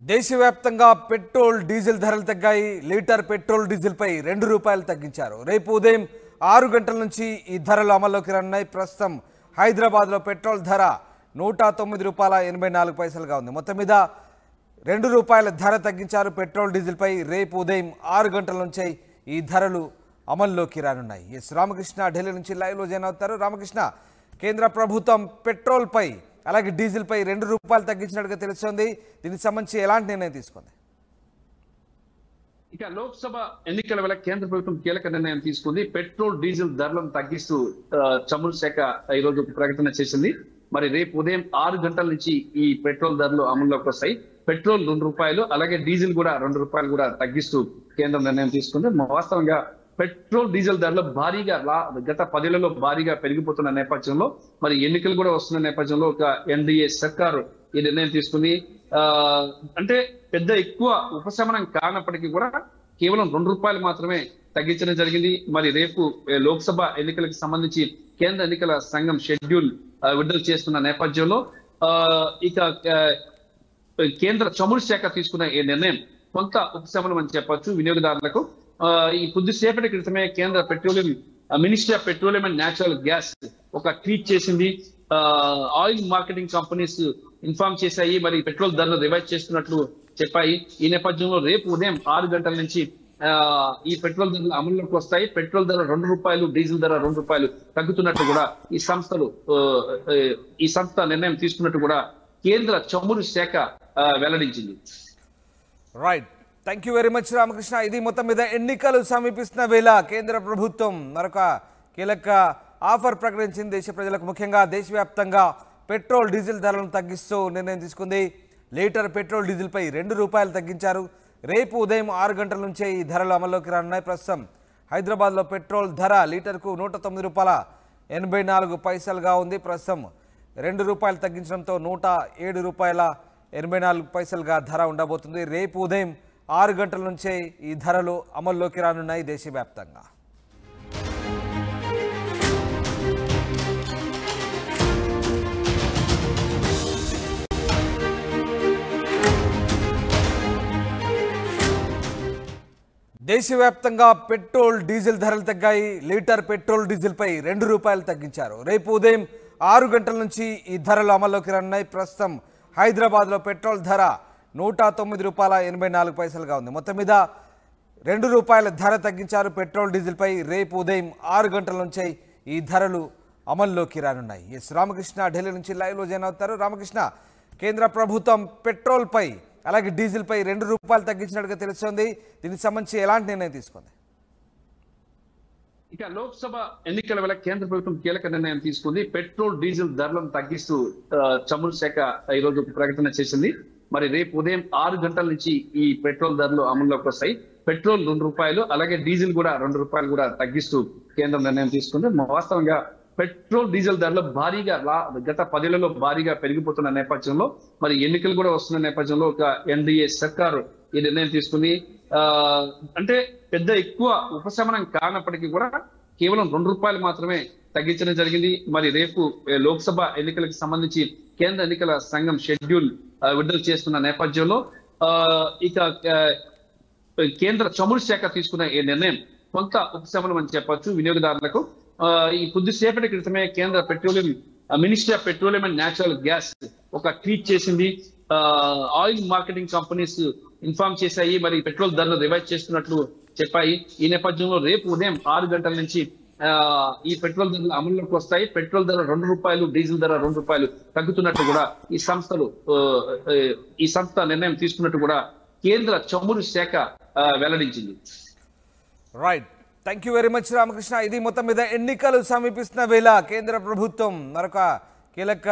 దేశవ్యాప్తంగా petrol diesel ధరలు తగ్గాయి. లీటర్ పెట్రోల్ డీజిల్ పై ₹2 తగ్గించారు. రేపు ఉదయం 6 గంటల నుంచి ఈ ధరలు అమల్లోకి రానున్నాయి. ప్రస్తుతం హైదరాబాద్లో పెట్రోల్ ధర ₹109.84గా ఉంది. మొత్తం మీద ₹2 ధర తగ్గించారు పెట్రోల్ డీజిల్ పై. రేపు ఉదయం 6 గంటల నుంచి ఈ ధరలు అమల్లోకి రానున్నాయి. ఎస్ రామకృష్ణ ఢిల్లీ నుంచి లైవ్లో జాయిన్ అవుతారు. రామకృష్ణ, కేంద్ర ప్రభుత్వం పెట్రోల్ పై అలాగే డీజిల్ పై ₹2 తగ్గించినట్టుగా తెలుస్తోంది. దీనికి సంబంధించి ఎలాంటి నిర్ణయం తీసుకుంది? ఇక లోక్సభ ఎన్నికల వేళ కేంద్ర ప్రభుత్వం కీలక నిర్ణయం తీసుకుంది. పెట్రోల్ డీజిల్ ధరలను తగ్గిస్తూ చమురు శాఖ ఈ రోజు ప్రకటన చేసింది. మరి రేపు ఉదయం 6 గంటల నుంచి ఈ పెట్రోల్ ధరలు అమల్లోకి వస్తాయి. పెట్రోల్ ₹2, అలాగే డీజిల్ కూడా ₹2 కూడా తగ్గిస్తూ కేంద్రం నిర్ణయం తీసుకుంది. వాస్తవంగా పెట్రోల్ డీజిల్ ధరలు భారీగా గత 10 ఏళ్లలో భారీగా పెరిగిపోతున్న నేపథ్యంలో, మరి ఎన్నికలు కూడా వస్తున్న నేపథ్యంలో ఒక ఎన్డీఏ సర్కారు ఈ నిర్ణయం తీసుకుంది. అంటే పెద్ద ఎక్కువ ఉపశమనం కానప్పటికీ కూడా కేవలం ₹2 మాత్రమే తగ్గించడం జరిగింది. మరి రేపు లోక్సభ ఎన్నికలకు సంబంధించి కేంద్ర ఎన్నికల సంఘం షెడ్యూల్ విడుదల చేస్తున్న నేపథ్యంలో ఇక కేంద్ర చమురు శాఖ తీసుకున్న ఈ నిర్ణయం కొంత ఉపశమనం అని చెప్పొచ్చు వినియోగదారులకు. ఈ కొద్దిసేపటి క్రితమే కేంద్ర petroleum ministry of petroleum and natural gas ఒక ట్వీట్ చేసింది. ఆయిల్ మార్కెటింగ్ కంపెనీస్ ఇన్ఫార్మ్ చేశాయి, మరి పెట్రోల్ ధరలు రివైజ్ చేస్తున్నట్లు చెప్పాయి. ఈ నేపథ్యంలో రేపు ఉదయం 6 గంటల నుంచి ఈ పెట్రోల్ ధరలు అమల్లోకి వస్తాయి. పెట్రోల్ ధర ₹2, డీజిల్ ధర ₹2 తగ్గుతున్నట్టు కూడా ఈ సంస్థ నిర్ణయం తీసుకున్నట్టు కూడా కేంద్ర చమురు శాఖ వెల్లడించింది. Right, thank you very much Ramakrishna. ఇది మొత్తం మీద ఎన్నికలు సమీపిస్తున్న వేళ కేంద్ర ప్రభుత్వం మరొక కీలక ఆఫర్ ప్రకటించింది. దేశ ప్రజలకు, ముఖ్యంగా దేశవ్యాప్తంగా పెట్రోల్ డీజిల్ ధరలను తగ్గిస్తూ నిర్ణయం తీసుకుంది. లీటర్ పెట్రోల్ డీజిల్ పై ₹2 తగ్గించారు. రేపు ఉదయం 6 గంటల నుంచే ఈ ధరలు అమల్లోకి రానున్నాయి. ప్రస్తుతం హైదరాబాద్లో పెట్రోల్ ధర లీటర్కు ₹109.84గా ఉంది. ప్రస్తుతం ₹2 తగ్గించడంతో ₹107.84గా ధర ఉండబోతుంది. రేపు ఉదయం 6 గంటల నుంచే ఈ ధరలు అమల్లోకి రానున్నాయి దేశవ్యాప్తంగా. దేశవ్యాప్తంగా పెట్రోల్ డీజిల్ ధరలు తగ్గాయి. లీటర్ పెట్రోల్ డీజిల్ పై ₹2 తగ్గించారు. రేపు ఉదయం 6 గంటల నుంచి ఈ ధరలు అమల్లోకి రానున్నాయి. ప్రస్తుతం హైదరాబాద్లో పెట్రోల్ ధర ₹109.84గా ఉంది. మొత్తం మీద ₹2 ధర తగ్గించారు పెట్రోల్ డీజిల్ పై. రేపు ఉదయం 6 గంటల నుంచే ఈ ధరలు అమల్లోకి రానున్నాయి. ఎస్ రామకృష్ణ ఢిల్లీ నుంచి లైవ్లో జాయిన్ అవుతారు. రామకృష్ణ, కేంద్ర ప్రభుత్వం పెట్రోల్ పై అలాగే డీజిల్ పై ₹2 తగ్గించినట్టుగా తెలుస్తోంది. దీనికి సంబంధించి ఎలాంటి నిర్ణయం తీసుకుంది? ఇక లోక్సభ ఎన్నికల వేళ కేంద్ర ప్రభుత్వం కీలక నిర్ణయం తీసుకుంది. పెట్రోల్ డీజిల్ ధరలను తగ్గిస్తూ చమురు శాఖ ఈ రోజు ప్రకటన చేసింది. మరి రేపు ఉదయం 6 గంటల నుంచి ఈ పెట్రోల్ ధరలు అమల్లోకి వస్తాయి. పెట్రోల్ ₹2, అలాగే డీజిల్ కూడా ₹2 కూడా తగ్గిస్తూ కేంద్రం నిర్ణయం తీసుకుంది. వాస్తవంగా పెట్రోల్ డీజిల్ ధరలు భారీగా గత 10 ఏళ్లలో భారీగా పెరిగిపోతున్న నేపథ్యంలో, మరి ఎన్నికలు కూడా వస్తున్న నేపథ్యంలో ఒక ఎన్డీఏ సర్కారు ఈ నిర్ణయం తీసుకుంది. అంటే పెద్ద ఎక్కువ ఉపశమనం కానప్పటికీ కూడా కేవలం ₹2 మాత్రమే తగ్గించడం జరిగింది. మరి రేపు లోక్సభ ఎన్నికలకు సంబంధించి కేంద్ర ఎన్నికల సంఘం షెడ్యూల్ విడుదల చేస్తున్న నేపథ్యంలో ఇక కేంద్ర చమురు శాఖ తీసుకున్న ఈ నిర్ణయం కొంత ఉపశమనం అని చెప్పొచ్చు వినియోగదారులకు. ఈ కొద్దిసేపటి క్రితమే కేంద్ర petroleum ministry of petroleum and natural gas ఒక ట్వీట్ చేసింది. ఆయిల్ మార్కెటింగ్ కంపెనీస్ ఇన్ఫార్మ్ చేశాయి, మరి పెట్రోల్ ధరలు రివైజ్ చేస్తున్నట్లు చెప్పాయి. ఈ నేపథ్యంలో రేపు ఉదయం 6 గంటల నుంచి ఈ పెట్రోల్ ధరలు అమల్లోకి వస్తాయి. పెట్రోల్ ధర ₹2, డీజిల్ ధర ₹2 తగ్గుతున్నట్టు కూడా ఈ సంస్థ నిర్ణయం తీసుకున్నట్టు కూడా కేంద్ర చమురు శాఖ వెల్లడించింది. Right, thank you very much Ramakrishna. ఇది మొత్తం మీద ఎన్నికలు సమీపిస్తున్న వేళ కేంద్ర ప్రభుత్వం మరొక కీలక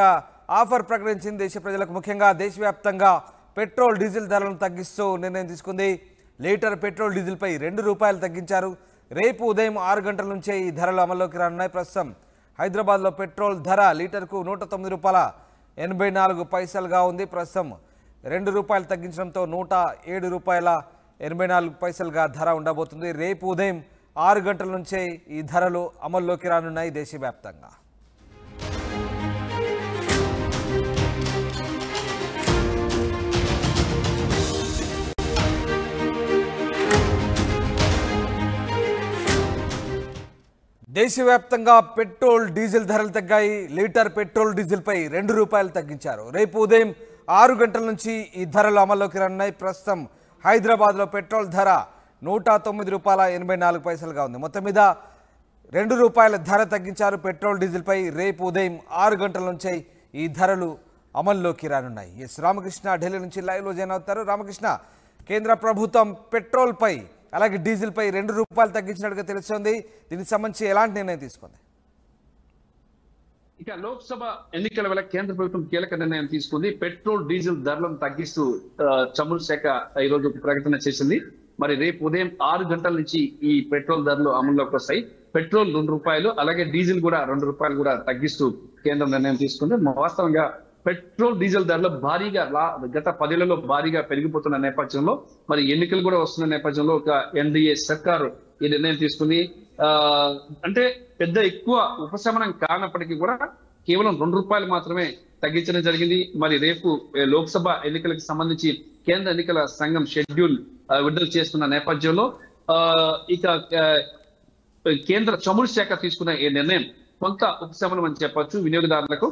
ఆఫర్ ప్రకటించింది. దేశ ప్రజలకు, ముఖ్యంగా దేశవ్యాప్తంగా పెట్రోల్ డీజిల్ ధరలను తగ్గిస్తూ నిర్ణయం తీసుకుంది. లీటర్ పెట్రోల్ డీజిల్ పై ₹2 తగ్గించారు. రేపు ఉదయం 6 గంటల నుంచే ఈ ధరలు అమల్లోకి రానున్నాయి. ప్రస్తుతం హైదరాబాద్లో పెట్రోల్ ధర లీటర్కు ₹109.84గా ఉంది. ప్రస్తుతం ₹2 తగ్గించడంతో ₹107.84గా ధర ఉండబోతుంది. రేపు ఉదయం 6 గంటల నుంచే ఈ ధరలు అమల్లోకి రానున్నాయి దేశవ్యాప్తంగా. దేశవ్యాప్తంగా పెట్రోల్ డీజిల్ ధరలు తగ్గాయి. లీటర్ పెట్రోల్ డీజిల్ పై ₹2 తగ్గించారు. రేపు ఉదయం 6 గంటల నుంచి ఈ ధరలు అమల్లోకి రానున్నాయి. ప్రస్తుతం హైదరాబాద్లో పెట్రోల్ ధర ₹109.84గా ఉంది. మొత్తం మీద ₹2 ధర తగ్గించారు పెట్రోల్ డీజిల్ పై. రేపు ఉదయం 6 గంటల నుంచే ఈ ధరలు అమల్లోకి రానున్నాయి. ఎస్ రామకృష్ణ ఢిల్లీ నుంచి లైవ్లో జాయిన్ అవుతారు. రామకృష్ణ, కేంద్ర ప్రభుత్వం పెట్రోల్ పై అలాగే డీజిల్ పై ₹2 తగ్గించినట్టుగా తెలుస్తోంది. దీనికి సంబంధించి ఎలాంటి నిర్ణయం తీసుకుంది? ఇక లోక్సభ ఎన్నికల వేళ కేంద్ర ప్రభుత్వం కీలక నిర్ణయం తీసుకుంది. పెట్రోల్ డీజిల్ ధరలను తగ్గిస్తూ చమురు శాఖ ఈ రోజు ప్రకటన చేసింది. మరి రేపు ఉదయం 6 గంటల నుంచి ఈ పెట్రోల్ ధరలు అమల్లోకి వస్తాయి. పెట్రోల్ ₹2, అలాగే డీజిల్ కూడా ₹2 కూడా తగ్గిస్తూ కేంద్రం నిర్ణయం తీసుకుంది. వాస్తవంగా పెట్రోల్ డీజిల్ ధరలు భారీగా గత 10 భారీగా పెరిగిపోతున్న నేపథ్యంలో, మరి ఎన్నికలు కూడా వస్తున్న నేపథ్యంలో ఒక ఎన్డీఏ సర్కారు ఈ నిర్ణయం తీసుకుంది. అంటే పెద్ద ఎక్కువ ఉపశమనం కానప్పటికీ కూడా కేవలం ₹2 మాత్రమే తగ్గించడం జరిగింది. మరి రేపు లోక్సభ ఎన్నికలకు సంబంధించి కేంద్ర ఎన్నికల సంఘం షెడ్యూల్ విడుదల చేస్తున్న నేపథ్యంలో ఇక కేంద్ర చమురు శాఖ తీసుకున్న ఈ నిర్ణయం కొంత ఉపశమనం అని చెప్పొచ్చు వినియోగదారులకు.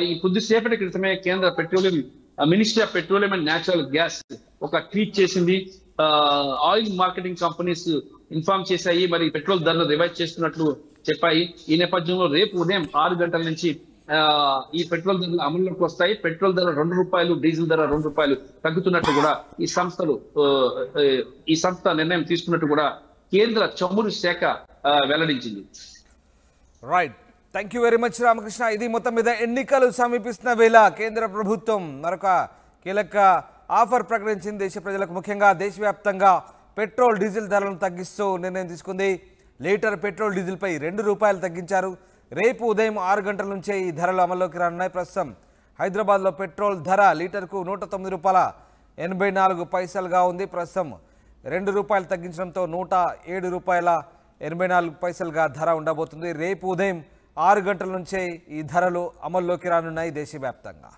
ఈ కొద్దిసేపటి క్రితమే కేంద్ర petroleum ministry of petroleum and natural gas ఒక ట్వీట్ చేసింది. ఆయిల్ మార్కెటింగ్ కంపెనీస్ ఇన్ఫార్మ్ చేశాయి, మరి పెట్రోల్ ధరలు రివైజ్ చేస్తున్నట్లు చెప్పాయి. ఈ నేపథ్యంలో రేపు ఉదయం 6 గంటల నుంచి ఈ పెట్రోల్ ధరలు అమల్లోకి వస్తాయి. పెట్రోల్ ధర ₹2, డీజిల్ ధర ₹2 తగ్గుతున్నట్టు కూడా ఈ సంస్థ నిర్ణయం తీసుకున్నట్టు కూడా కేంద్ర చమురు శాఖ వెల్లడించింది. Right, thank you very much Ramakrishna. ఇది మొత్తం మీద ఎన్నికలు సమీపిస్తున్న వేళ కేంద్ర ప్రభుత్వం మరొక కీలక ఆఫర్ ప్రకటించింది. దేశ ప్రజలకు ముఖ్యంగా దేశవ్యాప్తంగా పెట్రోల్ డీజిల్ ధరలను తగ్గిస్తూ నిర్ణయం తీసుకుంది. లీటర్ పెట్రోల్ డీజిల్ పై ₹2 తగ్గించారు. రేపు ఉదయం 6 గంటల నుంచే ఈ ధరలు అమల్లోకి రానున్నాయి. ప్రస్తుతం హైదరాబాద్లో పెట్రోల్ ధర లీటర్కు ₹109.84గా ఉంది. ప్రస్తుతం ₹2 తగ్గించడంతో ₹107.84గా ధర ఉండబోతుంది. రేపు ఉదయం 6 గంటల నుంచే ఈ ధరలు అమల్లోకి రానున్నాయి దేశవ్యాప్తంగా.